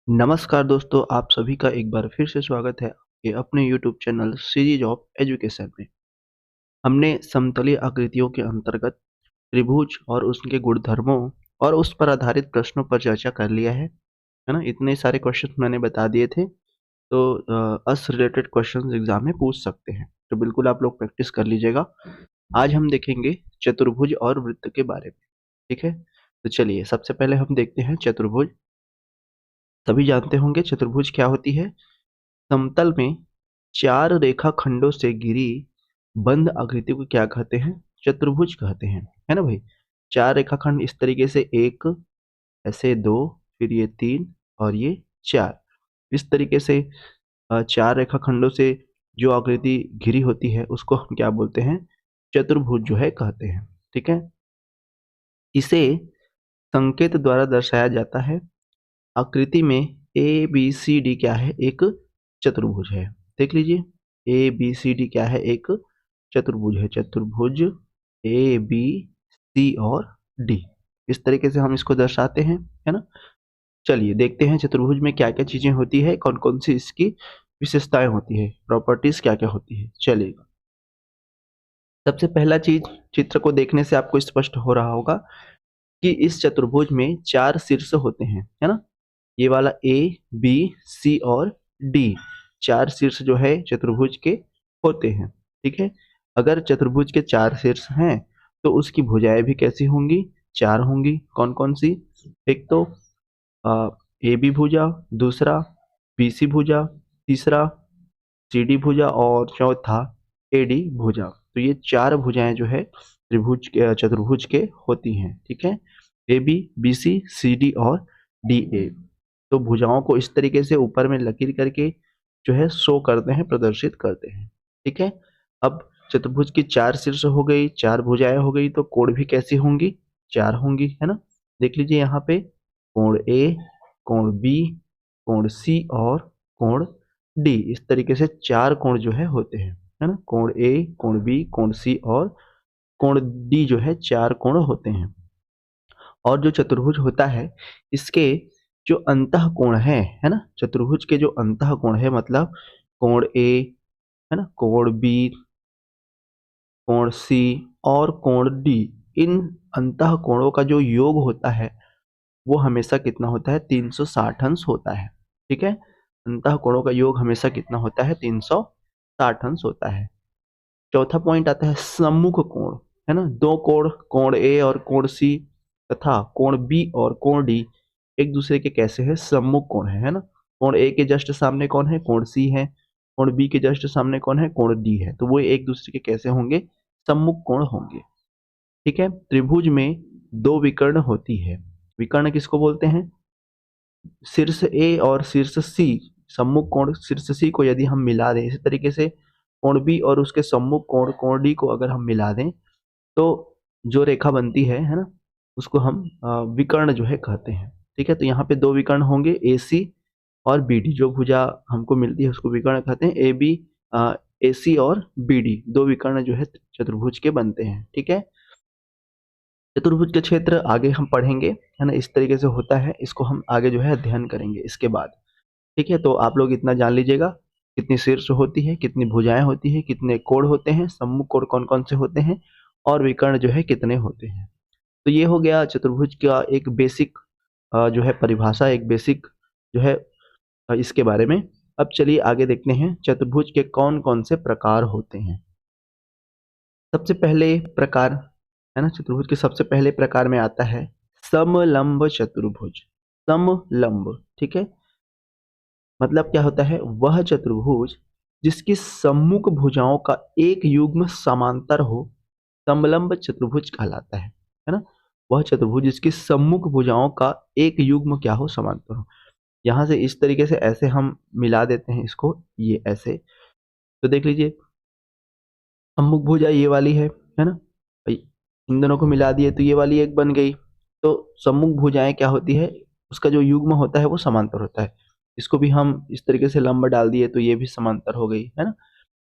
नमस्कार दोस्तों, आप सभी का एक बार फिर से स्वागत है ये अपने YouTube channel series of education में। हमने समतलीय आकृतियों के अंतर्गत त्रिभुज और उसके गुणधर्मों और उस पर आधारित प्रश्नों पर चर्चा कर लिया है ना? इतने सारे क्वेश्चन मैंने बता दिए थे, तो अस रिलेटेड क्वेश्चन एग्जाम में पूछ सकते हैं, तो बिल्कुल आप लोग प्रैक्टिस कर लीजिएगा। आज हम देखेंगे चतुर्भुज और वृत्त के बारे में। ठीक है, तो चलिए सबसे पहले हम देखते हैं चतुर्भुज। सभी जानते होंगे चतुर्भुज क्या होती है। समतल में चार रेखाखंडों से घिरी बंद आकृति को क्या कहते हैं? चतुर्भुज कहते हैं, है ना भाई। चार रेखाखंड इस तरीके से, एक, ऐसे दो, फिर ये तीन और ये चार। इस तरीके से चार रेखाखंडों से जो आकृति घिरी होती है उसको हम क्या बोलते हैं? चतुर्भुज जो है कहते हैं। ठीक है, इसे संकेत द्वारा दर्शाया जाता है। आकृति में ए बी सी डी क्या है? एक चतुर्भुज है। देख लीजिए, ए बी सी डी क्या है? एक चतुर्भुज है। चतुर्भुज ए बी सी और डी, इस तरीके से हम इसको दर्शाते हैं, है ना। चलिए देखते हैं चतुर्भुज में क्या क्या चीजें होती है, कौन कौन सी इसकी विशेषताएं होती है, प्रॉपर्टीज क्या क्या होती है। चलिए, सबसे पहला चीज, चित्र को देखने से आपको स्पष्ट हो रहा होगा कि इस चतुर्भुज में चार शीर्ष होते हैं, है ना। ये वाला ए बी सी और डी, चार शीर्ष जो है चतुर्भुज के होते हैं। ठीक है, अगर चतुर्भुज के चार शीर्ष हैं तो उसकी भुजाएं भी कैसी होंगी? चार होंगी। कौन कौन सी? एक तो ए बी भुजा, दूसरा बी सी भुजा, तीसरा सी डी भुजा और चौथा ए डी भुजा। तो ये चार भुजाएं जो है त्रिभुज के चतुर्भुज के होती हैं। ठीक है, ए बी सी डी और डी ए। तो भुजाओं को इस तरीके से ऊपर में लकीर करके जो है शो करते हैं, प्रदर्शित करते हैं। ठीक है, अब चतुर्भुज की चार शीर्ष हो गई, चार भुजाएं हो गई, तो कोण भी कैसी होंगी? चार होंगी, है ना। देख लीजिए यहाँ पे, कोण ए, कोण बी, कोण सी और कोण डी, इस तरीके से चार कोण जो है होते हैं, है ना। कोण ए, कोण बी, कोण सी और कोण डी जो है चार कोण होते हैं। और जो चतुर्भुज होता है इसके जो अंतः कोण है ना, चतुर्भुज के जो अंतः कोण है, मतलब कोण ए, है ना, कोण बी, कोण सी और कोण डी, इन अंतः कोणों का जो योग होता है वो हमेशा कितना होता है? 360 अंश होता है। ठीक है, अंतः कोणों का योग हमेशा कितना होता है? 360 अंश होता है। चौथा पॉइंट आता है सम्मुख कोण, है ना। दो कोण, कोण ए और कोण सी तथा कोण बी और कोण डी एक दूसरे के कैसे है? सम्मुख कोण है ना। कोण ए के जस्ट सामने कौन है? कोण सी है। कोण बी के जस्ट सामने कौन है? कोण डी है। तो वो एक दूसरे के कैसे होंगे? सम्मुख कोण होंगे। ठीक है, त्रिभुज में दो विकर्ण होती है। विकर्ण किसको बोलते हैं? शीर्ष ए और शीर्ष सी, सम्मुख कोण शीर्ष सी को यदि हम मिला दें, इसी तरीके से कोण बी और उसके सम्मुख कोण कोण डी को अगर हम मिला दें तो जो रेखा बनती है ना, उसको हम विकर्ण जो है कहते हैं। ठीक है, तो यहाँ पे दो विकर्ण होंगे, ए सी और बी डी। जो भुजा हमको मिलती है उसको विकर्ण कहते हैं। ए बी, ए सी और बी डी, दो विकर्ण जो है चतुर्भुज के बनते हैं। ठीक है, चतुर्भुज के क्षेत्र आगे हम पढ़ेंगे, है ना, इस तरीके से होता है, इसको हम आगे जो है अध्ययन करेंगे इसके बाद। ठीक है, तो आप लोग इतना जान लीजिएगा, कितनी शीर्ष होती है, कितनी भुजाएं होती है, कितने कोण होते हैं, सम्मुख कोण कौन कौन से होते हैं और विकर्ण जो है कितने होते हैं। तो ये हो गया चतुर्भुज का एक बेसिक जो है परिभाषा, एक बेसिक जो है इसके बारे में। अब चलिए आगे देखते हैं चतुर्भुज के कौन कौन से प्रकार होते हैं। सबसे पहले प्रकार, है ना, चतुर्भुज के सबसे पहले प्रकार में आता है समलंब चतुर्भुज। समलंब, ठीक है, मतलब क्या होता है? वह चतुर्भुज जिसकी सम्मुख भुजाओं का एक युग्म समांतर हो, समलंब चतुर्भुज कहलाता है ना। वह चतुर्भुज जिसकी सम्मुख भुजाओं का एक युग्म क्या हो? समांतर हो। यहाँ से इस तरीके से ऐसे हम मिला देते हैं इसको, ये ऐसे। तो देख लीजिए, सम्मुख भुजा ये वाली है ना भाई, इन दोनों को मिला दिए तो ये वाली एक बन गई। तो सम्मुख भुजाएं क्या होती है? उसका जो युग्म होता है वो समांतर होता है। इसको भी हम इस तरीके से लंब डाल दिए तो ये भी समांतर हो गई, है ना।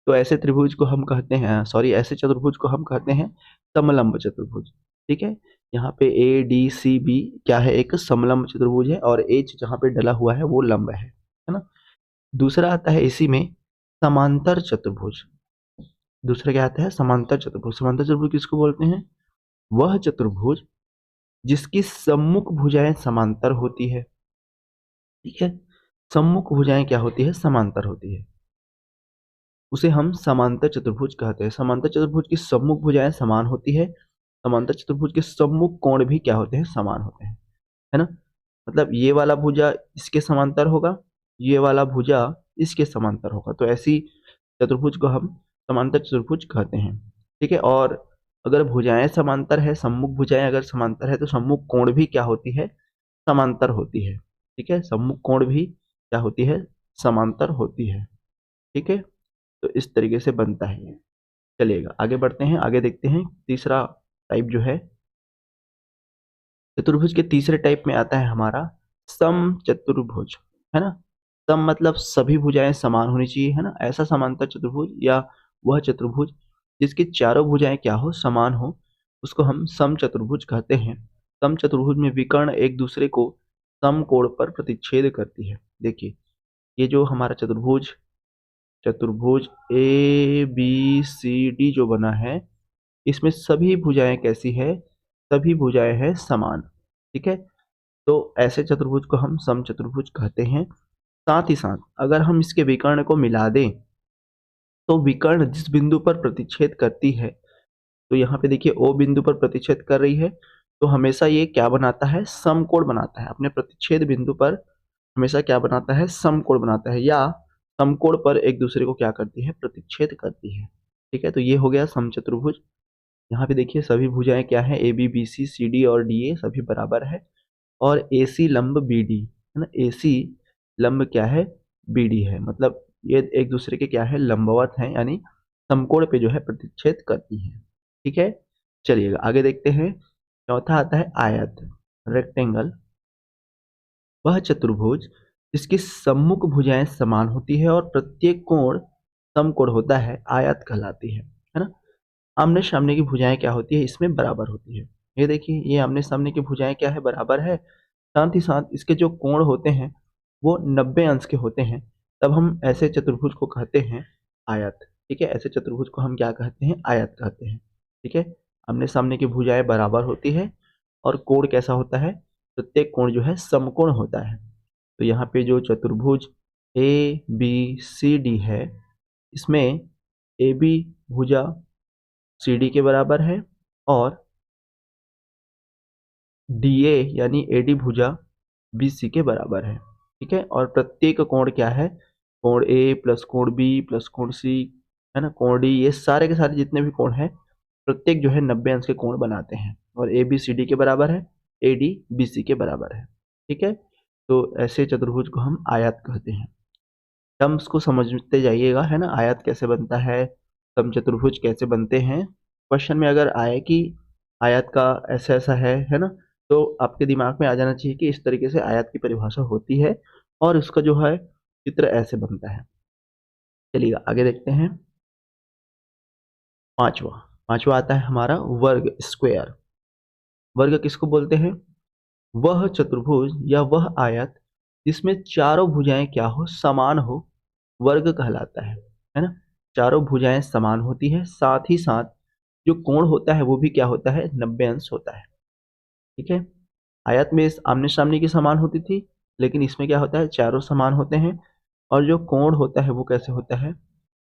तो ऐसे त्रिभुज को हम कहते हैं, सॉरी, ऐसे चतुर्भुज को हम कहते हैं समलंब चतुर्भुज। ठीक है। यहाँ पे ए डी सी बी क्या है, एक समलंब चतुर्भुज है, और एच जहाँ पे डला हुआ है वो लंब है ना। दूसरा आता है इसी में समांतर चतुर्भुज। दूसरा क्या आता है, समांतर चतुर्भुज। समांतर चतुर्भुज किसको बोलते हैं, वह चतुर्भुज जिसकी सम्मुख भुजाएं समांतर होती है। ठीक है, सम्मुख भुजाएं क्या होती है, समांतर होती है, उसे हम समांतर चतुर्भुज कहते हैं। समांतर चतुर्भुज की सम्मुख भुजाएं समान होती है। समांतर चतुर्भुज के सम्मुख कोण भी क्या होते हैं, समान होते हैं, है ना। मतलब ये वाला भुजा इसके समांतर होगा, ये वाला भुजा इसके समांतर होगा, तो ऐसी चतुर्भुज को हम समांतर चतुर्भुज कहते हैं। ठीक है, और अगर भुजाएं समांतर है, सम्मुख भुजाएं अगर समांतर है, तो सम्मुख कोण भी क्या होती है, समांतर होती है। ठीक है, सम्मुख कोण भी क्या होती है, समांतर होती है। ठीक है, तो इस तरीके से बनता है ये। चलिएगा आगे बढ़ते हैं, आगे देखते हैं तीसरा टाइप जो है चतुर्भुज के तीसरे टाइप में आता है हमारा सम चतुर्भुज, है ना। सम मतलब सभी भुजाएं समान होनी चाहिए, है ना। ऐसा समांतर चतुर्भुज या वह चतुर्भुज जिसकी चारों भुजाएं क्या हो, समान हो, उसको हम सम चतुर्भुज कहते हैं। सम चतुर्भुज में विकर्ण एक दूसरे को समकोण पर प्रतिच्छेद करती है। देखिए ये जो हमारा चतुर्भुज चतुर्भुज ए बी सी डी जो बना है, इसमें सभी भुजाएं कैसी है, सभी भुजाएं हैं समान। ठीक है, तो ऐसे चतुर्भुज को हम समचतुर्भुज कहते हैं। साथ ही साथ अगर हम इसके विकर्ण को मिला दें, तो विकर्ण जिस बिंदु पर प्रतिच्छेद करती है, तो यहाँ पे देखिए ओ बिंदु पर प्रतिच्छेद कर रही है, तो हमेशा ये क्या बनाता है, समकोण बनाता है। अपने प्रतिच्छेद बिंदु पर हमेशा क्या बनाता है, समकोण बनाता है, या समकोण पर एक दूसरे को क्या करती है, प्रतिच्छेद करती है। ठीक है, तो ये हो गया समचतुर्भुज। यहाँ पे देखिए सभी भुजाएं क्या है, A B B C C D और डी ए सभी बराबर है, और ए सी लंब बी डी, है ना। ए सी लंब क्या है, बी डी है, मतलब ये एक दूसरे के क्या है, लंबवत हैं, यानी समकोण पे जो है प्रतिच्छेद करती है। ठीक है, चलिएगा आगे देखते हैं। चौथा आता है आयत, रेक्टेंगल। वह चतुर्भुज जिसकी सम्मुख भुजाएं समान होती है और प्रत्येक कोण समकोण होता है, आयत कहलाती है ना। आमने सामने की भुजाएं क्या होती है, इसमें बराबर होती है। ये देखिए ये आमने सामने की भुजाएं क्या है, बराबर है। साथ ही साथ इसके जो कोण होते हैं वो 90 अंश के होते हैं, तब हम ऐसे चतुर्भुज को कहते हैं आयत। ठीक है, ऐसे चतुर्भुज को हम क्या कहते हैं, आयत कहते हैं। ठीक है, आमने सामने की भुजाएं बराबर होती है, और कोण कैसा होता है, प्रत्येक कोण जो है समकोण होता है। तो यहाँ पे जो चतुर्भुज ए बी सी डी है, इसमें ए बी भुजा सी डी के बराबर है, और डी ए यानी ए डी भुजा बी सी के बराबर है। ठीक है, और प्रत्येक कोण क्या है, कोण ए प्लस कोण बी प्लस कोण सी, है ना, कोण डी, ये सारे के सारे जितने भी कोण हैं प्रत्येक जो है 90 अंश के कोण बनाते हैं, और ए बी सी डी के बराबर है, ए डी बी सी के बराबर है। ठीक है, तो ऐसे चतुर्भुज को हम आयत कहते हैं। टर्म्स को समझते जाइएगा, है ना। आयत कैसे बनता है, समचतुर्भुज कैसे बनते हैं, क्वेश्चन में अगर आए कि आयत का ऐसा ऐसा है ना, तो आपके दिमाग में आ जाना चाहिए कि इस तरीके से आयत की परिभाषा होती है, और उसका जो है चित्र ऐसे बनता है। चलिए आगे देखते हैं। पांचवा पांचवा आता है हमारा वर्ग, स्क्वायर। वर्ग किसको बोलते हैं, वह चतुर्भुज या वह आयत जिसमें चारों भुजाएं क्या हो, समान हो, वर्ग कहलाता है ना। चारों भुजाएं समान होती है, साथ ही साथ जो कोण होता है वो भी क्या होता है, 90 अंश होता है। ठीक है, आयत में आमने सामने की समान होती थी, लेकिन इसमें क्या होता है, चारों समान होते हैं, और जो कोण होता है वो कैसे होता है,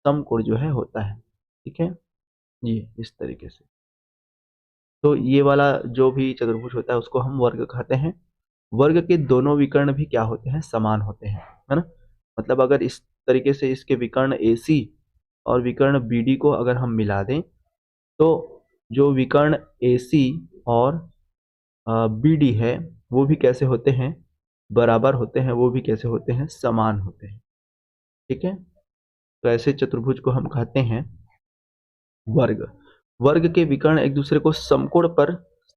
समकोण जो है होता है। ठीक है, ये इस तरीके से। तो ये वाला जो भी चतुर्भुज होता है उसको हम वर्ग कहते हैं। वर्ग के दोनों विकर्ण भी क्या होते हैं, समान होते हैं, है ना। मतलब अगर इस तरीके से इसके विकर्ण AC और विकर्ण BD को अगर हम मिला दें, तो जो विकर्ण AC और BD है वो भी कैसे होते हैं, बराबर होते हैं, वो भी कैसे होते हैं, समान होते हैं। ठीक है, तो ऐसे चतुर्भुज को हम कहते हैं वर्ग। वर्ग के विकर्ण एक दूसरे को समकोण पर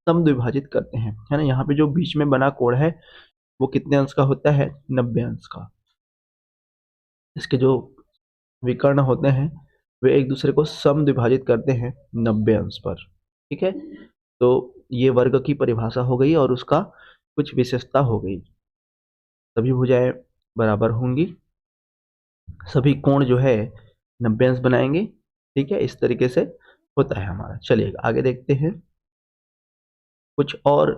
समद्विभाजित करते हैं, है ना। यहाँ पे जो बीच में बना कोण है वो कितने अंश का होता है, 90 अंश का। इसके जो विकर्ण होते हैं वे एक दूसरे को समद्विभाजित करते हैं 90 अंश पर। ठीक है, तो ये वर्ग की परिभाषा हो गई और उसका कुछ विशेषता हो गई। सभी भुजाएं बराबर होंगी, सभी कोण जो है 90 अंश बनाएंगे। ठीक है, इस तरीके से होता है हमारा। चलिए आगे देखते हैं, कुछ और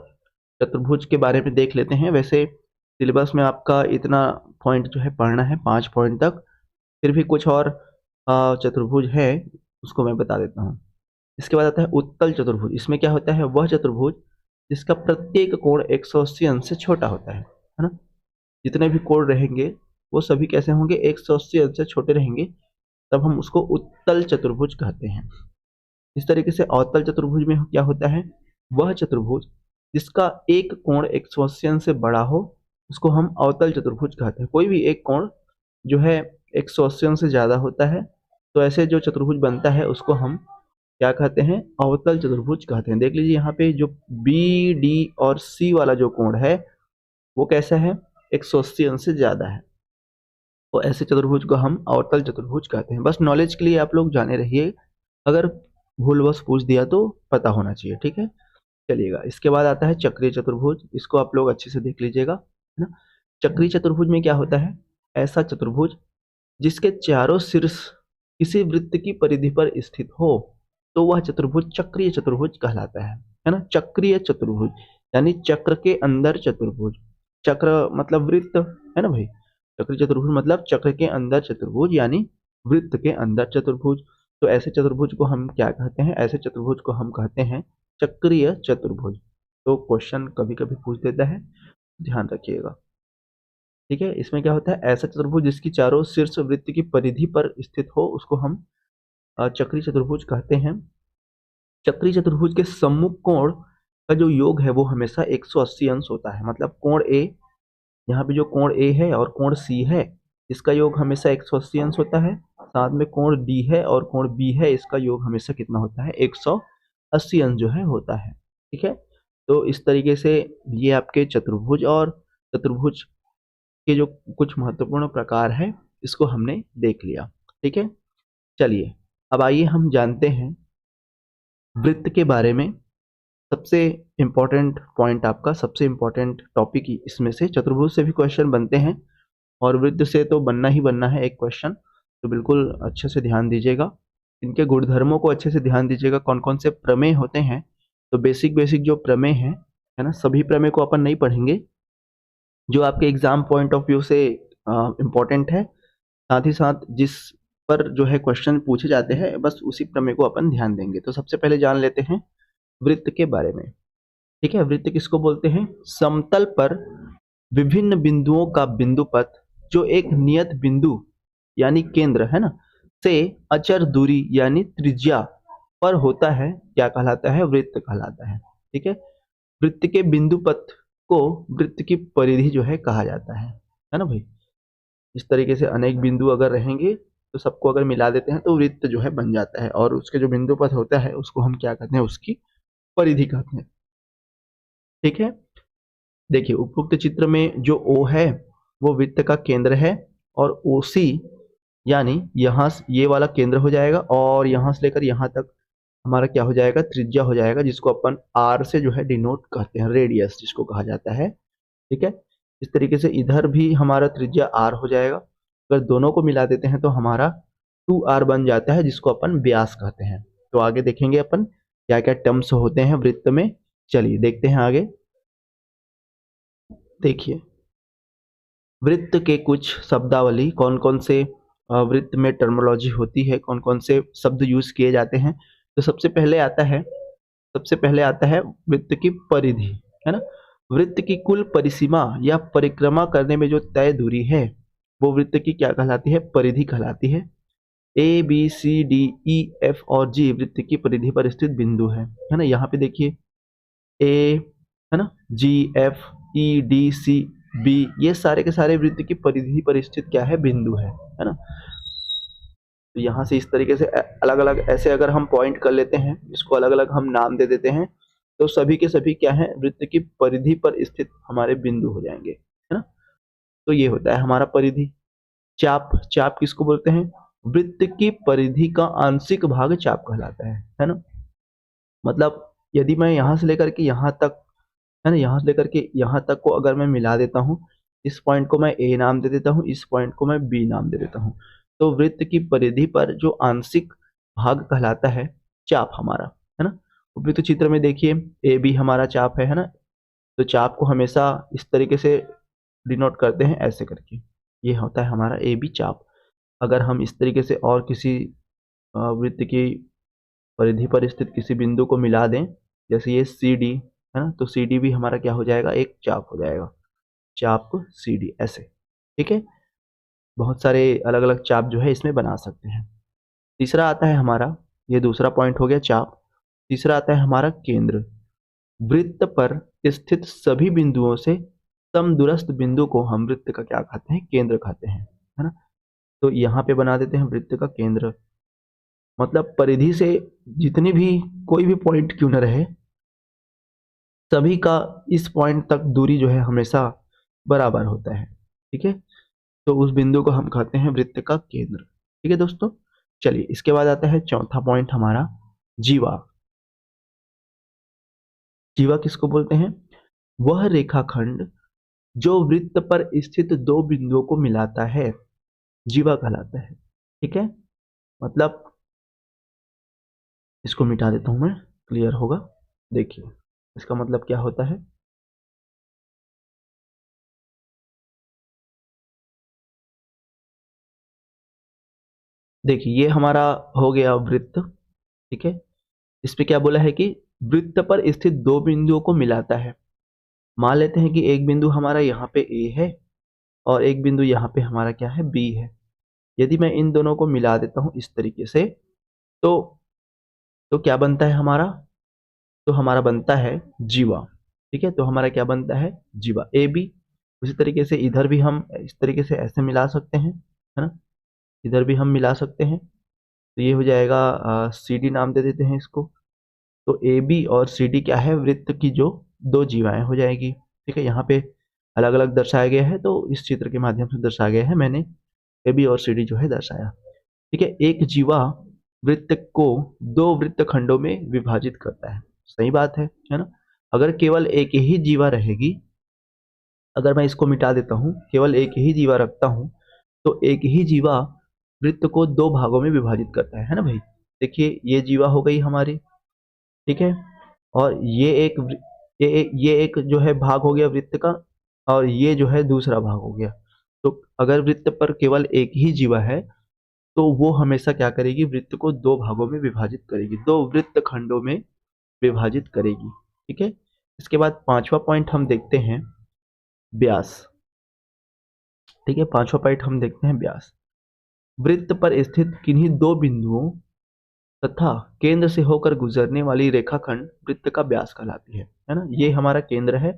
चतुर्भुज के बारे में देख लेते हैं। वैसे सिलेबस में आपका इतना पॉइंट जो है पढ़ना है, 5 पॉइंट तक, फिर भी कुछ और चतुर्भुज है, उसको मैं बता देता हूँ। इसके बाद आता है उत्तल चतुर्भुज। इसमें क्या होता है, वह चतुर्भुज जिसका प्रत्येक कोण 180 अंश से छोटा होता है ना। जितने भी कोण रहेंगे वो सभी कैसे होंगे, 180 अंश से छोटे रहेंगे, तब हम उसको उत्तल चतुर्भुज कहते हैं। इस तरीके से अवतल चतुर्भुज में क्या होता है, वह चतुर्भुज जिसका एक कोण 180 अंश से बड़ा हो उसको हम अवतल चतुर्भुज कहते हैं। कोई भी एक कोण जो है 180 अंश से ज्यादा होता है तो ऐसे जो चतुर्भुज बनता है उसको हम क्या कहते हैं, अवतल चतुर्भुज कहते हैं। देख लीजिए यहाँ पे जो बी डी और सी वाला जो कोण है वो कैसा है, 180 अंश से ज्यादा है, तो ऐसे चतुर्भुज को हम अवतल चतुर्भुज कहते हैं। बस नॉलेज के लिए आप लोग जाने रहिए, अगर भूलवश पूछ दिया तो पता होना चाहिए। ठीक है, चलिएगा। इसके बाद आता है चक्रीय चतुर्भुज। इसको आप लोग अच्छे से देख लीजिएगा, है ना। चक्रीय चतुर्भुज में क्या होता है, ऐसा चतुर्भुज जिसके चारों शीर्ष किसी वृत्त की परिधि पर स्थित हो तो वह चतुर्भुज चक्रीय चतुर्भुज कहलाता है ना। चक्रीय चतुर्भुज यानी चक्र के अंदर चतुर्भुज, चक्र मतलब वृत्त, है ना भाई। चक्रीय चतुर्भुज मतलब चक्र के अंदर चतुर्भुज यानी वृत्त के अंदर चतुर्भुज। तो ऐसे चतुर्भुज को हम क्या कहते हैं, ऐसे चतुर्भुज को हम कहते हैं चक्रीय चतुर्भुज। तो क्वेश्चन कभी कभी पूछ देता है, ध्यान रखिएगा। ठीक है, इसमें क्या होता है, ऐसा चतुर्भुज जिसकी चारों शीर्ष वृत्त की परिधि पर स्थित हो उसको हम चक्रीय चतुर्भुज कहते हैं। चक्रीय चतुर्भुज के सम्मुख कोण का जो योग है वो हमेशा 180 अंश होता है। मतलब कोण ए, यहाँ पे जो कोण ए है और कोण सी है इसका योग हमेशा 180 अंश होता है। साथ में कोण डी है और कोण बी है, इसका योग हमेशा कितना होता है, 180 अंश जो है होता है। ठीक है, तो इस तरीके से ये आपके चतुर्भुज और चतुर्भुज के जो कुछ महत्वपूर्ण प्रकार है इसको हमने देख लिया। ठीक है, चलिए अब आइए हम जानते हैं वृत्त के बारे में। सबसे इम्पोर्टेंट पॉइंट, आपका सबसे इम्पोर्टेंट टॉपिक इसमें से, चतुर्भुज से भी क्वेश्चन बनते हैं और वृत्त से तो बनना ही बनना है एक क्वेश्चन, तो बिल्कुल अच्छे से ध्यान दीजिएगा। इनके गुणधर्मों को अच्छे से ध्यान दीजिएगा, कौन कौन से प्रमेय होते हैं। तो बेसिक बेसिक जो प्रमेय है ना, सभी प्रमेय को अपन नहीं पढ़ेंगे, जो आपके एग्जाम पॉइंट ऑफ व्यू से इम्पोर्टेंट है, साथ ही साथ जिस पर जो है क्वेश्चन पूछे जाते हैं बस उसी प्रमेय को अपन ध्यान देंगे। तो सबसे पहले जान लेते हैं वृत्त के बारे में। ठीक है, वृत्त किसको बोलते हैं, समतल पर विभिन्न बिंदुओं का बिंदुपथ जो एक नियत बिंदु यानी केंद्र है ना से अचर दूरी यानी त्रिज्या पर होता है, क्या कहलाता है, वृत्त कहलाता है। ठीक है, वृत्त के बिंदुपथ को वृत्त की परिधि जो है कहा जाता है ना भाई। इस तरीके से अनेक बिंदु अगर रहेंगे तो सबको अगर मिला देते हैं तो वृत्त जो है बन जाता है, और उसके जो बिंदुपथ होता है उसको हम क्या कहते हैं, उसकी परिधि कहते हैं। ठीक है, देखिए उपरोक्त चित्र में जो O है वो वृत्त का केंद्र है, और OC यानी यहाँ ये वाला केंद्र हो जाएगा और यहाँ से लेकर यहाँ तक हमारा क्या हो जाएगा, त्रिज्या हो जाएगा, जिसको अपन R से जो है डिनोट कहते हैं, रेडियस जिसको कहा जाता है। ठीक है, इस तरीके से इधर भी हमारा त्रिज्या R हो जाएगा। अगर दोनों को मिला देते हैं तो हमारा 2R बन जाता है, जिसको अपन व्यास कहते हैं। तो आगे देखेंगे अपन क्या क्या टर्म्स होते हैं वृत्त में। चलिए देखते हैं आगे। देखिए वृत्त के कुछ शब्दावली, कौन कौन से वृत्त में टर्मोलॉजी होती है, कौन कौन से शब्द यूज किए जाते हैं। तो सबसे पहले आता है वृत्त की परिधि, है ना। वृत्त की कुल परिसीमा या परिक्रमा करने में जो तय दूरी है वो वृत्त की क्या कहलाती है, परिधि कहलाती है। A B C D E F और जी वृत्त की परिधि पर स्थित बिंदु है ना। यहाँ पे देखिए ए, है ना, G F E D C B, ये सारे के सारे वृत्त की परिधि पर स्थित क्या है, बिंदु है ना। तो यहाँ से इस तरीके से अलग अलग ऐसे अगर हम पॉइंट कर लेते हैं, इसको अलग अलग हम नाम दे देते हैं, तो सभी के सभी क्या है, वृत्त की परिधि पर स्थित हमारे बिंदु हो जाएंगे, है ना। तो ये होता है हमारा परिधि। चाप, चाप किसको बोलते हैं, वृत्त की परिधि का आंशिक भाग चाप कहलाता है ना। मतलब यदि मैं यहाँ से लेकर के यहाँ तक, है ना, यहाँ से लेकर के यहाँ तक को अगर मैं मिला देता हूँ, इस पॉइंट को मैं ए नाम दे देता हूँ, इस पॉइंट को मैं बी नाम दे देता हूँ, तो वृत्त की परिधि पर जो आंशिक भाग कहलाता है चाप हमारा, है ना। वृत्त चित्र में देखिए ए बी हमारा चाप है ना। तो चाप को हमेशा इस तरीके से डिनोट करते हैं, ऐसे करके, ये होता है हमारा ए बी चाप। अगर हम इस तरीके से और किसी वृत्त की परिधि पर स्थित किसी बिंदु को मिला दें, जैसे ये सी डी है ना, तो सी डी भी हमारा क्या हो जाएगा, एक चाप हो जाएगा, चाप सी डी, ऐसे। ठीक है, बहुत सारे अलग अलग चाप जो है इसमें बना सकते हैं। तीसरा आता है हमारा, ये दूसरा पॉइंट हो गया चाप। तीसरा आता है हमारा केंद्र। वृत्त पर स्थित सभी बिंदुओं से समदूरस्थ बिंदु को हम वृत्त का क्या कहते हैं, केंद्र कहते हैं, है ना। तो यहाँ पे बना देते हैं वृत्त का केंद्र, मतलब परिधि से जितनी भी कोई भी पॉइंट क्यों न रहे, सभी का इस पॉइंट तक दूरी जो है हमेशा बराबर होता है। ठीक है, तो उस बिंदु को हम कहते हैं वृत्त का केंद्र। ठीक है दोस्तों, चलिए इसके बाद आता है चौथा पॉइंट हमारा, जीवा। जीवा किसको बोलते हैं, वह रेखाखंड जो वृत्त पर स्थित दो बिंदुओं को मिलाता है, जीवा कहलाता है। ठीक है, मतलब इसको मिटा देता हूं मैं, क्लियर होगा। देखिए इसका मतलब क्या होता है, देखिए ये हमारा हो गया वृत्त। ठीक है, इस पे क्या बोला है कि वृत्त पर स्थित दो बिंदुओं को मिलाता है। मान लेते हैं कि एक बिंदु हमारा यहाँ पे ए है और एक बिंदु यहाँ पे हमारा क्या है, बी है। यदि मैं इन दोनों को मिला देता हूँ इस तरीके से, तो क्या बनता है हमारा, तो हमारा बनता है जीवा। ठीक है, तो हमारा क्या बनता है, जीवा ए बी। उसी तरीके से इधर भी हम इस तरीके से ऐसे मिला सकते हैं, है ना, इधर भी हम मिला सकते हैं। तो ये हो जाएगा सी डी नाम दे देते हैं इसको। तो ए बी और सी डी क्या है, वृत्त की जो दो जीवाएं हो जाएगी। ठीक है, यहाँ पे अलग अलग दर्शाया गया है, तो इस चित्र के माध्यम से दर्शाया गया है, मैंने ए बी और सी डी जो है दर्शाया। ठीक है, एक जीवा वृत्त को दो वृत्त खंडों में विभाजित करता है। सही बात है ना। अगर केवल एक ही जीवा रहेगी, अगर मैं इसको मिटा देता हूँ, केवल एक ही जीवा रखता हूँ, तो एक ही जीवा वृत्त को दो भागों में विभाजित करता है ना भाई। देखिए ये जीवा हो गई हमारी, ठीक है, और ये एक जो है भाग हो गया वृत्त का, और ये जो है दूसरा भाग हो गया। तो अगर वृत्त पर केवल एक ही जीवा है, तो वो हमेशा क्या करेगी, वृत्त को दो भागों में विभाजित करेगी, दो वृत्त खंडों में विभाजित करेगी। ठीक है, इसके बाद पांचवा पॉइंट हम देखते हैं, व्यास। ठीक है, पांचवा पॉइंट हम देखते हैं व्यास। वृत्त पर स्थित किन्हीं दो बिंदुओं तथा केंद्र से होकर गुजरने वाली रेखाखंड वृत्त का व्यास कहलाती है ना। ये हमारा केंद्र है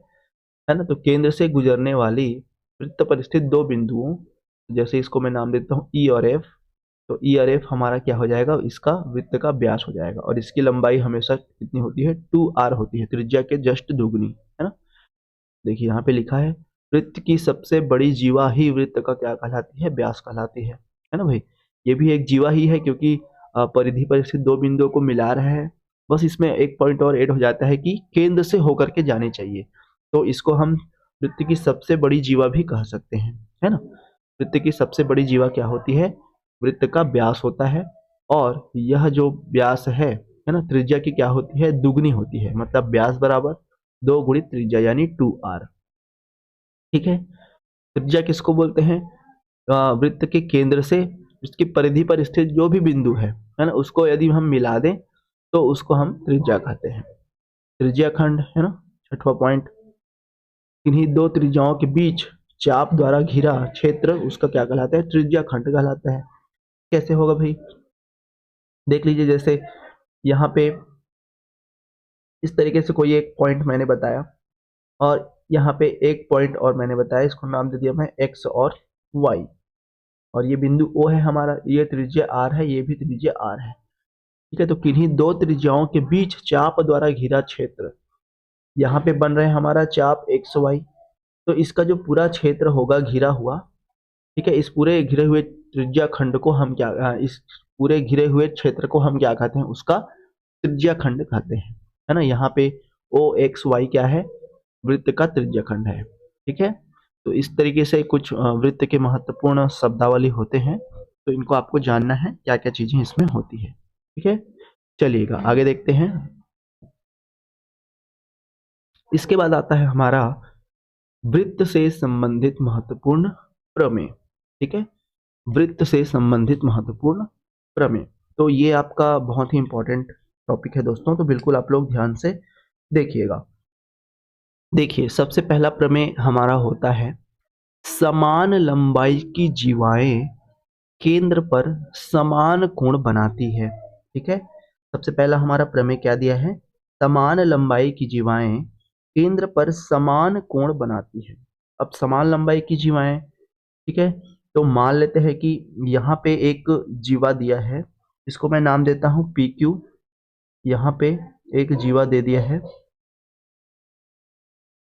ना। तो केंद्र से गुजरने वाली वृत्त पर स्थित दो बिंदुओं, जैसे इसको मैं नाम देता हूँ ई और एफ, तो ई और एफ हमारा क्या हो जाएगा, इसका वृत्त का व्यास हो जाएगा, और इसकी लंबाई हमेशा कितनी होती है, 2r होती है, त्रिज्या के जस्ट दुगनी, है ना। देखिए यहाँ पे लिखा है, वृत्त की सबसे बड़ी जीवा ही वृत्त का क्या कहलाती है, व्यास कहलाती है ना भाई। ये भी एक जीवा ही है, क्योंकि परिधि पर स्थित दो बिंदुओं को मिला रहा है। बस इसमें एक पॉइंट और ऐड हो जाता है कि केंद्र से होकर के जानी चाहिए, तो इसको हम वृत्त की सबसे बड़ी जीवा भी कह सकते हैं, है ना। वृत्त की सबसे बड़ी जीवा क्या होती है, वृत्त का व्यास होता है, और यह जो व्यास है ना, त्रिज्या की क्या होती है, दुगनी होती है, मतलब व्यास बराबर दो गुणित त्रिज्या यानी 2r। ठीक है, त्रिज्या किसको बोलते हैं, वृत्त के केंद्र से उसकी परिधि पर स्थित जो भी बिंदु है ना, उसको यदि हम मिला दें तो उसको हम त्रिज्या कहते हैं, त्रिज्या खंड, है ना। छठवां पॉइंट, इन्हीं दो त्रिज्याओं के बीच चाप द्वारा घिरा क्षेत्र उसका क्या कहलाता है, त्रिज्या खंड कहलाता है। कैसे होगा भाई, देख लीजिए, जैसे यहाँ पे इस तरीके से कोई एक पॉइंट मैंने बताया, और यहाँ पे एक पॉइंट और मैंने बताया, इसको नाम दे दिया मैं एक्स और वाई, और ये बिंदु ओ है हमारा, ये त्रिज्या आर है, ये भी त्रिज्या आर है। ठीक है, तो किन्हीं दो त्रिज्याओं के बीच चाप द्वारा घिरा क्षेत्र, यहाँ पे बन रहा है हमारा चाप एक्स वाई, तो इसका जो पूरा क्षेत्र होगा घिरा हुआ, ठीक है, इस पूरे घिरे हुए त्रिज्या खंड को हम क्या, इस पूरे घिरे हुए क्षेत्र को हम क्या कहते हैं, उसका त्रिज्या खंड कहते हैं। है ना। यहाँ पे OXY क्या है, वृत्त का त्रिज्यखंड है। ठीक है, तो इस तरीके से कुछ वृत्त के महत्वपूर्ण शब्दावली होते हैं, तो इनको आपको जानना है क्या क्या चीजें इसमें होती है। ठीक है, चलिएगा आगे देखते हैं। इसके बाद आता है हमारा वृत्त से संबंधित महत्वपूर्ण प्रमेय। ठीक है, वृत्त से संबंधित महत्वपूर्ण प्रमेय, तो ये आपका बहुत ही इंपॉर्टेंट टॉपिक है दोस्तों, तो बिल्कुल आप लोग ध्यान से देखिएगा। देखिए, सबसे पहला प्रमेय हमारा होता है समान लंबाई की जीवाएं केंद्र पर समान कोण बनाती है। ठीक है, सबसे पहला हमारा प्रमेय क्या दिया है, समान लंबाई की जीवाएं केंद्र पर समान कोण बनाती है। अब समान लंबाई की जीवाएं, ठीक है, तो मान लेते हैं कि यहाँ पे एक जीवा दिया है, इसको मैं नाम देता हूँ PQ। यहाँ पे एक जीवा दे दिया है,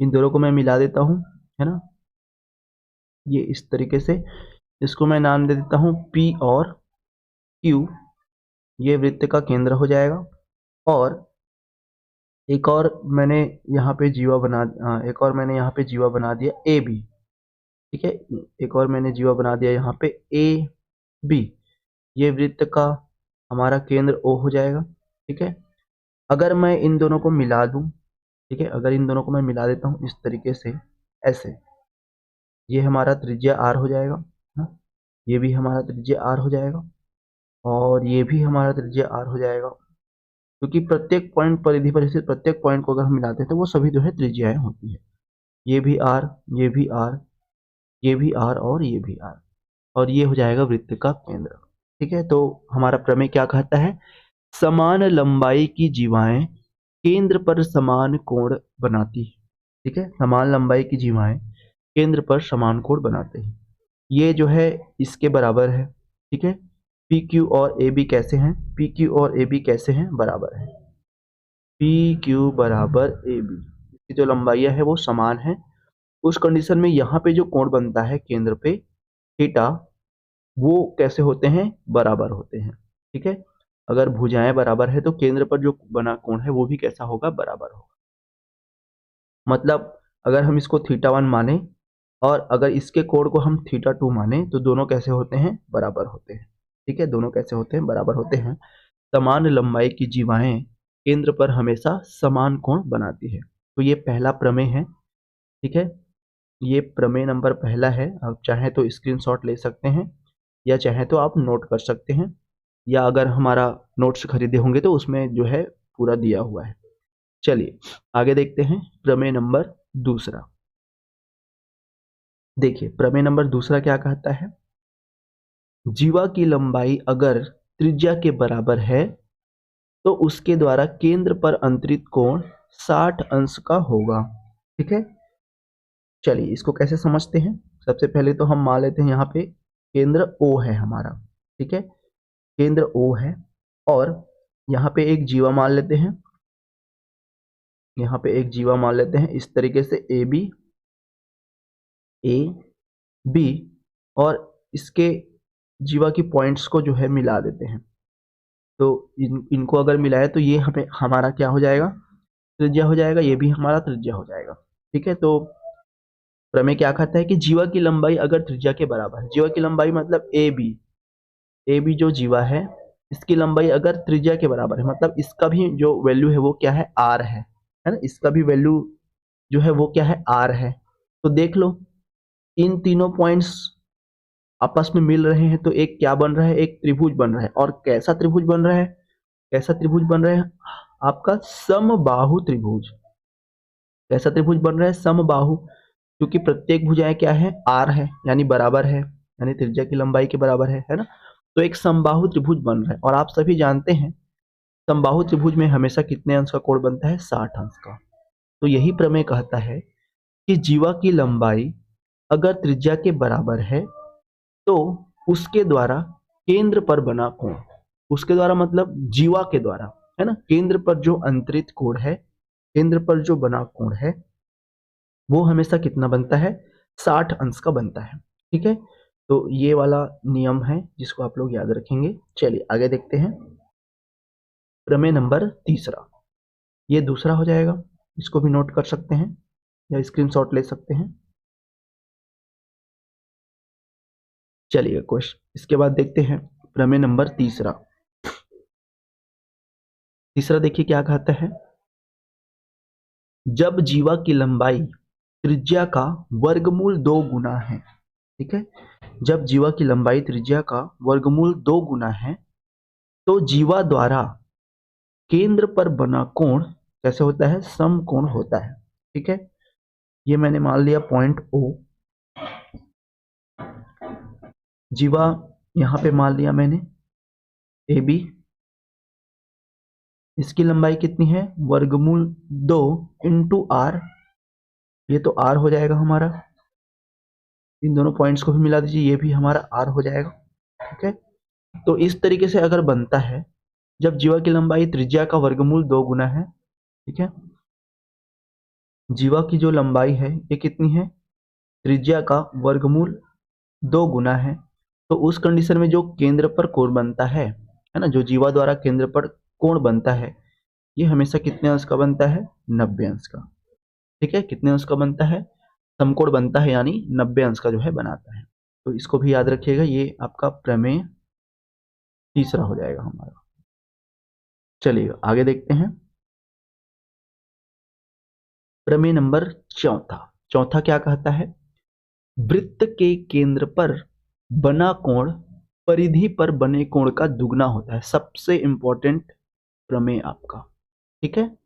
इन दोनों को मैं मिला देता हूँ, है ना। ये इस तरीके से, इसको मैं नाम दे देता हूँ P और Q, ये वृत्त का केंद्र हो जाएगा। और एक और मैंने यहाँ पे जीवा बना एक और मैंने यहाँ पे जीवा बना दिया AB। ठीक है, एक और मैंने जीवा बना दिया यहाँ पे AB, ये वृत्त का हमारा केंद्र O हो जाएगा। ठीक है, अगर मैं इन दोनों को मिला दूं, ठीक है, अगर इन दोनों को मैं मिला देता हूँ इस तरीके से, ऐसे, ये हमारा त्रिज्या R हो जाएगा ना, ये भी हमारा त्रिज्या R हो जाएगा और ये भी हमारा त्रिज्या R हो जाएगा, क्योंकि प्रत्येक पॉइंट, परिधि पर स्थित प्रत्येक पॉइंट को अगर हम मिलाते हैं तो वो सभी जो है त्रिज्याएं होती है। ये भी R, ये भी R, ये भी R और ये भी R, और ये हो जाएगा वृत्त का केंद्र। ठीक है, तो हमारा प्रमेय क्या कहता है, समान लंबाई की जीवाएं केंद्र पर समान कोण बनाती है। ठीक है, समान लंबाई की जीवाएं केंद्र पर समान कोण बनाते हैं, ये जो है इसके बराबर है। ठीक है, PQ और AB कैसे हैं, PQ और AB कैसे हैं, बराबर है। PQ बराबर AB, इसकी जो लंबाइयां है वो समान है। उस कंडीशन में यहाँ पे जो कोण बनता है केंद्र पे, थीटा, वो कैसे होते हैं, बराबर होते हैं। ठीक है, अगर भुजाएं बराबर है तो केंद्र पर जो बना कोण है वो भी कैसा होगा, बराबर होगा। मतलब अगर हम इसको θ1 माने और अगर इसके कोण को हम θ2 माने तो दोनों कैसे होते हैं, बराबर होते हैं। ठीक है, दोनों कैसे होते हैं, बराबर होते हैं। समान लंबाई की जीवाएं केंद्र पर हमेशा समान कोण बनाती है, तो ये पहला प्रमेय है। ठीक है, ये प्रमेय नंबर पहला है। आप चाहे तो स्क्रीनशॉट ले सकते हैं या चाहे तो आप नोट कर सकते हैं, या अगर हमारा नोट्स खरीदे होंगे तो उसमें जो है पूरा दिया हुआ है। चलिए आगे देखते हैं प्रमेय नंबर दूसरा। देखिए, प्रमेय नंबर दूसरा क्या कहता है, जीवा की लंबाई अगर त्रिज्या के बराबर है तो उसके द्वारा केंद्र पर अंतरित कोण 60 अंश का होगा। ठीक है, चलिए इसको कैसे समझते हैं। सबसे पहले तो हम मान लेते हैं यहाँ पे केंद्र O है हमारा। ठीक है, केंद्र O है और यहाँ पे एक जीवा मान लेते हैं, यहाँ पे एक जीवा मान लेते हैं इस तरीके से AB, AB, और इसके जीवा की पॉइंट्स को जो है मिला देते हैं, तो इनको अगर मिलाए तो ये हमें हमारा क्या हो जाएगा, त्रिज्या हो जाएगा, ये भी हमारा त्रिज्या हो जाएगा। ठीक है, तो प्रमेय क्या कहता है कि जीवा की लंबाई अगर त्रिज्या के बराबर है, जीवा की लंबाई मतलब AB जो जीवा है इसकी लंबाई अगर त्रिज्या के बराबर है, मतलब इसका भी जो वैल्यू है वो क्या है, R है ना, इसका भी वैल्यू जो है वो क्या है, R है। तो देख लो इन तीनों पॉइंट्स आपस में मिल रहे हैं तो एक क्या बन रहा है, एक त्रिभुज बन रहा है। और कैसा त्रिभुज बन रहा है, कैसा त्रिभुज बन रहा है, आपका समबाहु त्रिभुज। कैसा त्रिभुज बन रहा है, समबाहु, क्योंकि प्रत्येक भुजाएं क्या है, R है, यानी बराबर है, यानी त्रिज्या की लंबाई के बराबर है ना। तो एक समबाहु त्रिभुज बन रहा है, और आप सभी जानते हैं समबाहु त्रिभुज में हमेशा कितने अंश का कोण बनता है, 60 अंश का। तो यही प्रमेय कहता है कि जीवा की लंबाई अगर त्रिज्या के बराबर है तो उसके द्वारा केंद्र पर बना कोण, उसके द्वारा मतलब जीवा के द्वारा, है ना, केंद्र पर जो अंतरित कोण है, केंद्र पर जो बना कोण है वो हमेशा कितना बनता है, 60 अंश का बनता है। ठीक है, तो ये वाला नियम है जिसको आप लोग याद रखेंगे। चलिए आगे देखते हैं प्रमेय नंबर तीसरा। ये दूसरा हो जाएगा, इसको भी नोट कर सकते हैं या स्क्रीनशॉट ले सकते हैं। चलिए क्वेश्चन इसके बाद देखते हैं प्रमेय नंबर तीसरा। तीसरा देखिए क्या कहता है, जब जीवा की लंबाई त्रिज्या का वर्गमूल 2 गुना है। ठीक है, जब जीवा की लंबाई त्रिज्या का वर्गमूल 2 गुना है तो जीवा द्वारा केंद्र पर बना कोण कैसे होता है, समकोण होता है। ठीक है, ये मैंने मान लिया पॉइंट ओ, जीवा यहां पे मान लिया मैंने ए बी, इसकी लंबाई कितनी है, वर्गमूल 2 इंटू आर, ये तो आर हो जाएगा हमारा, इन दोनों पॉइंट्स को भी मिला दीजिए, ये भी हमारा आर हो जाएगा। ठीक है, तो इस तरीके से अगर बनता है, जब जीवा की लंबाई त्रिज्या का वर्गमूल 2 गुना है, ठीक है, जीवा की जो लंबाई है ये कितनी है, त्रिज्या का वर्गमूल 2 गुना है, तो उस कंडीशन में जो केंद्र पर कोण बनता है ना, जो जीवा द्वारा केंद्र पर कोण बनता है, ये हमेशा कितने अंश का बनता है, 90 अंश का। ठीक है, कितने अंश का बनता है, समकोण बनता है, यानी 90 अंश का जो है बनाता है। तो इसको भी याद रखिएगा, ये आपका प्रमेय तीसरा हो जाएगा हमारा। चलिए आगे देखते हैं प्रमेय नंबर चौथा। चौथा क्या कहता है, वृत्त के केंद्र पर बना कोण परिधि पर बने कोण का दुगना होता है। सबसे इंपॉर्टेंट प्रमेय आपका। ठीक है,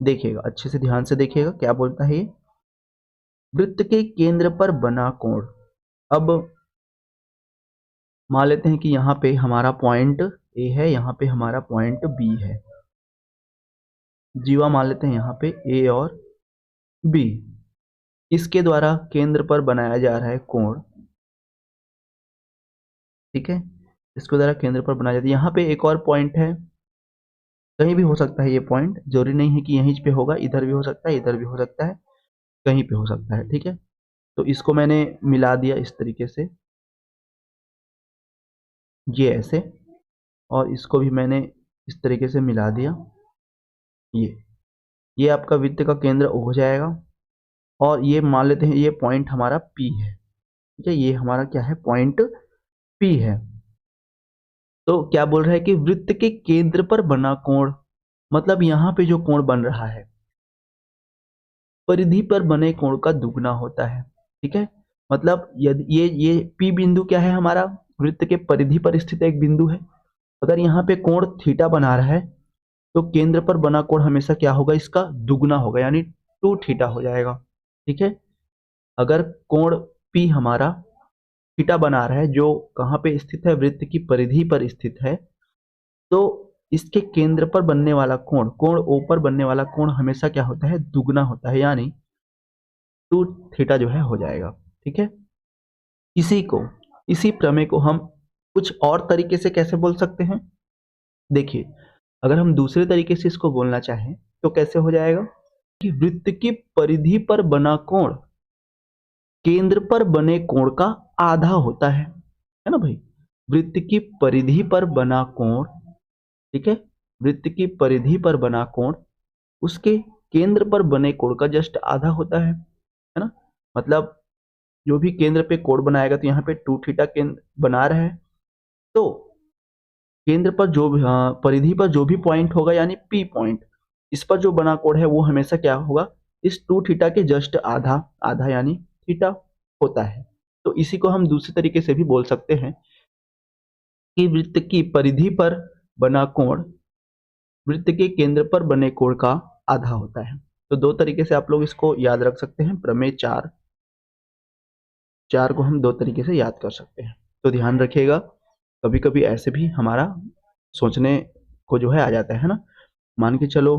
देखिएगा अच्छे से, ध्यान से देखिएगा क्या बोलता है ये, वृत्त के केंद्र पर बना कोण। अब मान लेते हैं कि यहाँ पे हमारा पॉइंट ए है, यहाँ पे हमारा पॉइंट बी है, जीवा मान लेते हैं यहाँ पे ए और बी, इसके द्वारा केंद्र पर बनाया जा रहा है कोण। ठीक है, इसके द्वारा केंद्र पर बनाया जाता है। यहाँ पे एक और पॉइंट है, कहीं भी हो सकता है ये पॉइंट, जरूरी नहीं है कि यहीं पे होगा, इधर भी हो सकता है, इधर भी हो सकता है, कहीं पे हो सकता है। ठीक है, तो इसको मैंने मिला दिया इस तरीके से, ये ऐसे, और इसको भी मैंने इस तरीके से मिला दिया, ये आपका वृत्त का केंद्र हो जाएगा। और ये मान लेते हैं ये पॉइंट हमारा P है। ठीक है, ये हमारा क्या है, पॉइंट P है। तो क्या बोल रहा है कि वृत्त के केंद्र पर बना कोण, मतलब यहाँ पे जो कोण बन रहा है परिधि पर बने कोण का दुगना होता है। ठीक है, मतलब यदि ये P बिंदु क्या है, हमारा वृत्त के परिधि पर स्थित एक बिंदु है। अगर यहाँ पे कोण थीटा बना रहा है तो केंद्र पर बना कोण हमेशा क्या होगा, इसका दुगना होगा, यानी 2 थीटा हो जाएगा। ठीक है, अगर कोण P हमारा थीटा बना रहा है, जो कहाँ पे स्थित है, वृत्त की परिधि पर स्थित है, तो इसके केंद्र पर बनने वाला कोण, कोण O पर बनने वाला कोण हमेशा क्या होता है, दुगना होता है, यानी 2 थीटा जो है हो जाएगा। ठीक है, इसी प्रमेय को हम कुछ और तरीके से कैसे बोल सकते हैं, देखिए अगर हम दूसरे तरीके से इसको बोलना चाहें तो कैसे हो जाएगा कि वृत्त की परिधि पर बना कोण केंद्र पर बने कोण का आधा होता है ना भाई, वृत्त की परिधि पर बना कोण, ठीक है, वृत्त की परिधि पर बना कोण उसके केंद्र पर बने कोण का जस्ट आधा होता है ना, मतलब जो भी केंद्र पे कोण बनाएगा, तो यहाँ पे 2 थीटा केंद्र बना रहा है, तो केंद्र पर जो भी परिधि पर जो भी पॉइंट होगा, यानी P पॉइंट, इस पर जो बना कोण है वो हमेशा क्या होगा, इस 2 थीटा के जस्ट आधा, आधा यानी थीटा होता है। तो इसी को हम दूसरे तरीके से भी बोल सकते हैं कि वृत्त की परिधि पर बना कोण वृत्त के केंद्र पर बने कोण का आधा होता है। तो 2 तरीके से आप लोग इसको याद रख सकते हैं, प्रमेय 4 को हम 2 तरीके से याद कर सकते हैं। तो ध्यान रखिएगा, कभी कभी ऐसे भी हमारा सोचने को जो है आ जाता है ना, मान के चलो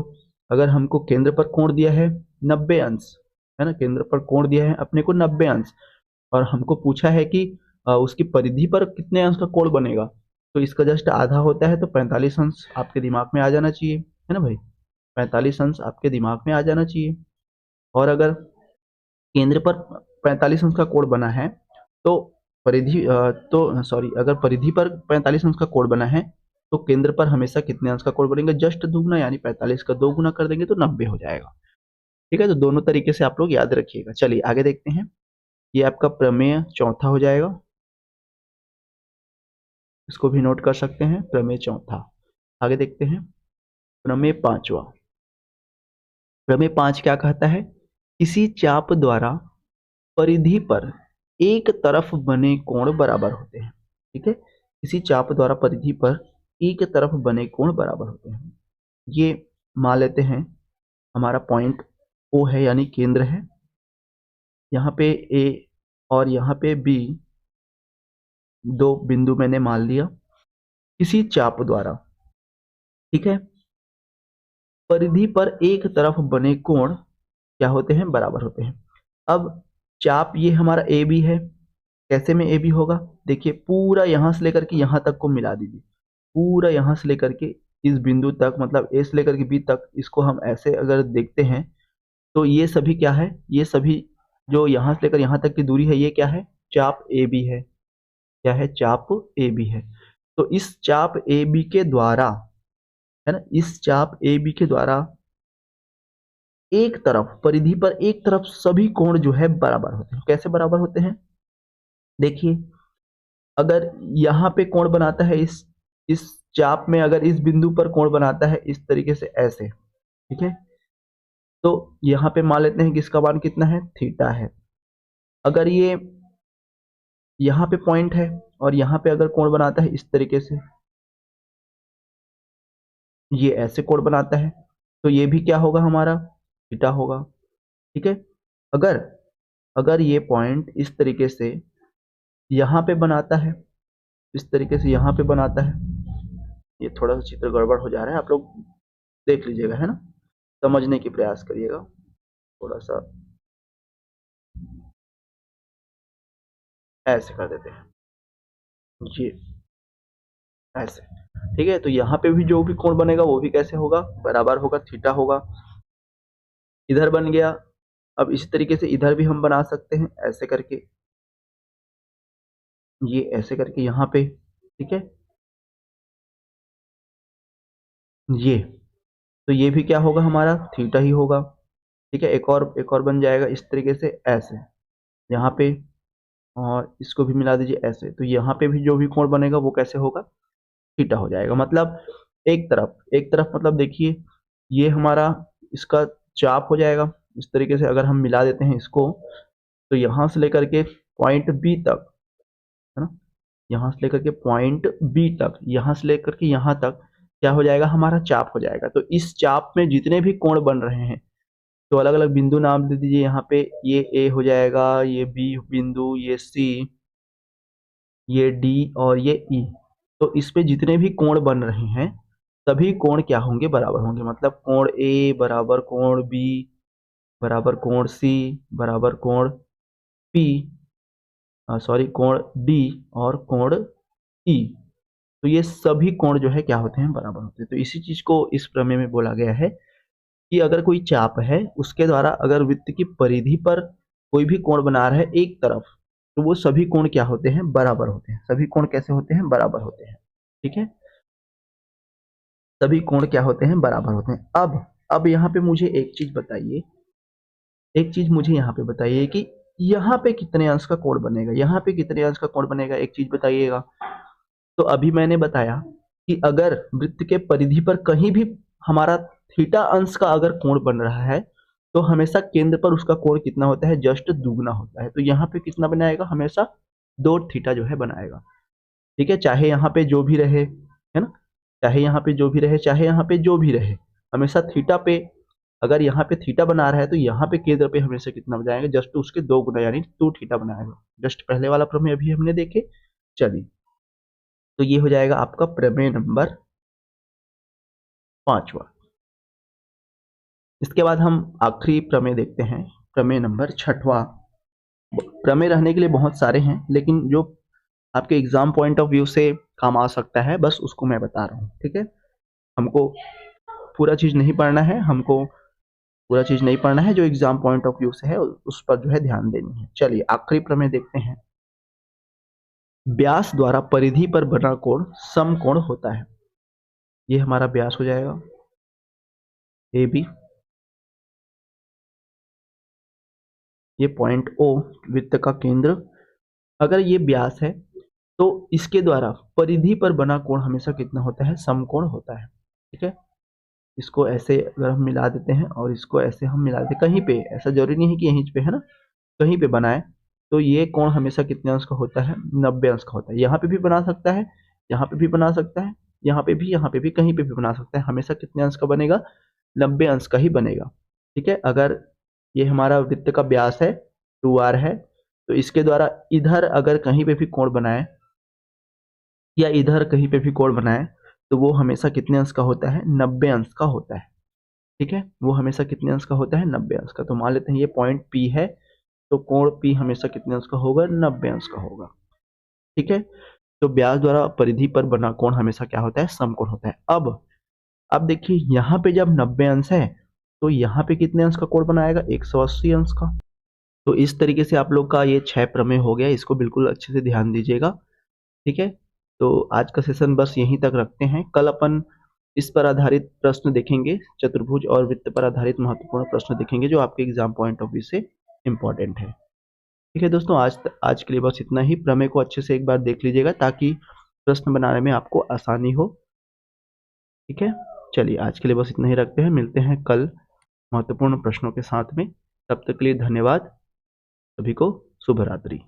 अगर हमको केंद्र पर कोण दिया है 90 अंश, है ना, केंद्र पर कोण दिया है अपने को 90 अंश, और हमको पूछा है कि उसकी परिधि पर कितने अंश का कोण बनेगा, तो इसका जस्ट आधा होता है, तो 45 अंश आपके दिमाग में आ जाना चाहिए, है ना भाई, 45 अंश आपके दिमाग में आ जाना चाहिए। और अगर केंद्र पर 45 अंश का कोण बना है, तो परिधि तो सॉरी, अगर परिधि पर 45 अंश का कोण बना है तो केंद्र पर हमेशा कितने अंश का कोण बनेगा, जस्ट दुगुना, यानी 45 का 2 गुना कर देंगे तो 90 हो जाएगा। ठीक है, तो दोनों तरीके से आप लोग याद रखिएगा। चलिए आगे देखते हैं, ये आपका प्रमेय चौथा हो जाएगा, इसको भी नोट कर सकते हैं, प्रमेय चौथा। आगे देखते हैं प्रमेय पांचवा। प्रमेय 5 क्या कहता है, किसी चाप द्वारा परिधि पर एक तरफ बने कोण बराबर होते हैं। ठीक है, किसी चाप द्वारा परिधि पर एक तरफ बने कोण बराबर होते हैं। ये मान लेते हैं हमारा पॉइंट ओ है, यानी केंद्र है, यहाँ पे ए और यहाँ पे बी, दो बिंदु मैंने मान लिया। किसी चाप द्वारा, ठीक है, परिधि पर एक तरफ बने कोण क्या होते हैं, बराबर होते हैं। अब चाप ये हमारा ए बी है, कैसे में ए बी होगा, देखिए पूरा यहां से लेकर के यहां तक को मिला दीजिए, पूरा यहां से लेकर के इस बिंदु तक, मतलब ए से लेकर के बी तक, इसको हम ऐसे अगर देखते हैं तो ये सभी क्या है, ये सभी जो यहां से लेकर यहां तक की दूरी है, ये क्या है, चाप ए बी है। क्या है, चाप ए बी है। तो इस चाप ए बी के द्वारा, है ना, इस चाप ए बी के द्वारा एक तरफ, परिधि पर एक तरफ सभी कोण जो है बराबर होते हैं। कैसे बराबर होते हैं, देखिए अगर यहाँ पे कोण बनाता है, इस चाप में अगर इस बिंदु पर कोण बनाता है इस तरीके से ऐसे, ठीक है, तो यहाँ पे मान लेते हैं कि इसका मान कितना है, थीटा है। अगर ये यहाँ पे पॉइंट है और यहाँ पे अगर कोण बनाता है इस तरीके से, ये ऐसे कोण बनाता है, तो ये भी क्या होगा, हमारा थीटा होगा। ठीक है, अगर अगर ये पॉइंट इस तरीके से यहाँ पे बनाता है, इस तरीके से यहाँ पे बनाता है, ये थोड़ा सा चित्र गड़बड़ हो जा रहा है, आप लोग देख लीजिएगा, है ना, समझने की प्रयास करिएगा थोड़ा सा, ऐसे कर देते हैं, ये ऐसे। ठीक है, तो यहाँ पे भी जो भी कोण बनेगा वो भी कैसे होगा, बराबर होगा, थीटा होगा। इधर बन गया, अब इसी तरीके से इधर भी हम बना सकते हैं, ऐसे करके, ये ऐसे करके यहाँ पे, ठीक है, ये, तो ये भी क्या होगा, हमारा थीटा ही होगा। ठीक है, एक और बन जाएगा इस तरीके से, ऐसे यहाँ पे, और इसको भी मिला दीजिए ऐसे, तो यहाँ पे भी जो भी कोण बनेगा वो कैसे होगा, थीटा हो जाएगा। मतलब एक तरफ मतलब देखिए, ये हमारा इसका चाप हो जाएगा। इस तरीके से अगर हम मिला देते हैं इसको, तो यहाँ से लेकर के पॉइंट बी तक, है ना, यहाँ से लेकर के पॉइंट बी तक, यहाँ से लेकर के यहाँ तक क्या हो जाएगा, हमारा चाप हो जाएगा। तो इस चाप में जितने भी कोण बन रहे हैं, तो अलग अलग बिंदु नाम दे दीजिए। यहाँ पे ये ए हो जाएगा, ये बी बिंदु, ये सी, ये डी और ये ई। तो इस पे जितने भी कोण बन रहे हैं सभी कोण क्या होंगे, बराबर होंगे। मतलब कोण ए बराबर कोण बी बराबर कोण सी बराबर कोण पी, सॉरी कोण डी और कोण ई। तो ये सभी कोण जो है क्या होते हैं, बराबर होते हैं। तो इसी चीज को इस प्रमेय में बोला गया है कि अगर कोई चाप है उसके द्वारा अगर वृत्त की परिधि पर कोई भी कोण बना रहा है एक तरफ, तो वो सभी कोण क्या होते हैं, बराबर होते हैं। सभी कोण कैसे होते हैं, बराबर होते हैं। ठीक है, सभी कोण क्या होते हैं, बराबर होते हैं। अब यहाँ पे मुझे एक चीज बताइए, एक चीज मुझे यहाँ पे बताइए कि यहाँ पे कितने अंश का कोण बनेगा, यहाँ पे कितने अंश का कोण बनेगा, एक चीज बताइएगा। तो अभी मैंने बताया कि अगर वृत्त के परिधि पर कहीं भी हमारा थीटा अंश का अगर कोण बन रहा है, तो हमेशा केंद्र पर उसका कोण कितना होता है, जस्ट दुगना होता है। तो यहाँ पे कितना बनाएगा, हमेशा 2 थीटा जो है बनाएगा। ठीक है, चाहे यहाँ पे जो भी रहे, है ना, चाहे यहाँ पे जो भी रहे, चाहे यहाँ पे जो भी रहे, हमेशा थीटा पे, अगर यहाँ पे थीटा बना रहा है तो यहाँ पे केंद्र पे हमेशा कितना बनाएगा, जस्ट उसके 2 गुना, यानी 2 थीटा बनाएगा। जस्ट पहले वाला प्रमेय अभी हमने देखे। चलिए, तो ये हो जाएगा आपका प्रमेय नंबर 5वां। इसके बाद हम आखिरी प्रमेय देखते हैं, प्रमेय नंबर 6वां। प्रमेय रहने के लिए बहुत सारे हैं, लेकिन जो आपके एग्जाम पॉइंट ऑफ व्यू से काम आ सकता है बस उसको मैं बता रहा हूँ। ठीक है, हमको पूरा चीज नहीं पढ़ना है, हमको पूरा चीज नहीं पढ़ना है, जो एग्जाम पॉइंट ऑफ व्यू से है उस पर जो है ध्यान देनी है। चलिए आखिरी प्रमेय देखते हैं। व्यास द्वारा परिधि पर बना कोण समकोण होता है। ये हमारा व्यास हो जाएगा ए बी। ये पॉइंट ओ वृत्त का केंद्र। अगर ये व्यास है तो इसके द्वारा परिधि पर बना कोण हमेशा कितना होता है, समकोण होता है। ठीक है, इसको ऐसे अगर हम मिला देते हैं और इसको ऐसे हम मिला देते हैं कहीं पे, ऐसा जरूरी नहीं है कि यहीं पे है ना, कहीं पे बनाए तो ये कोण हमेशा कितने अंश का होता है, 90 अंश का होता है। यहाँ पे भी बना सकता है, यहाँ पे भी बना सकता है, यहाँ पे भी, यहाँ पे भी, कहीं पे भी बना सकता है, हमेशा कितने अंश का बनेगा, 90 अंश का ही बनेगा। ठीक है, अगर ये हमारा वृत्त का व्यास है 2r है, तो इसके द्वारा इधर अगर कहीं पे भी कोण बनाए या इधर कहीं पे भी कोण बनाए तो वो हमेशा कितने अंश का होता है, 90 अंश का होता है। ठीक है, वो हमेशा कितने अंश का होता है, 90 अंश का। तो मान लेते हैं ये पॉइंट P है, तो कोण P हमेशा कितने अंश का होगा, 90 अंश का होगा। ठीक है, तो व्यास द्वारा परिधि पर बना कोण हमेशा क्या होता है, समकोण होता है। अब देखिए यहाँ पे जब 90 अंश है तो यहाँ पे कितने अंश का कोण बनाएगा, 180 अंश का। तो इस तरीके से आप लोग का ये 6 प्रमेय हो गया, इसको बिल्कुल अच्छे से ध्यान दीजिएगा। ठीक है, तो आज का सेशन बस यहीं तक रखते हैं। कल अपन इस पर आधारित प्रश्न देखेंगे, चतुर्भुज और वृत्त पर आधारित महत्वपूर्ण प्रश्न देखेंगे जो आपके एग्जाम पॉइंट ऑफ व्यू से इम्पोर्टेंट है। ठीक है दोस्तों, आज के लिए बस इतना ही। प्रमेय को अच्छे से एक बार देख लीजिएगा ताकि प्रश्न बनाने में आपको आसानी हो। ठीक है, चलिए आज के लिए बस इतना ही रखते हैं, मिलते हैं कल महत्वपूर्ण प्रश्नों के साथ में। तब तक के लिए धन्यवाद, सभी को शुभ रात्रि।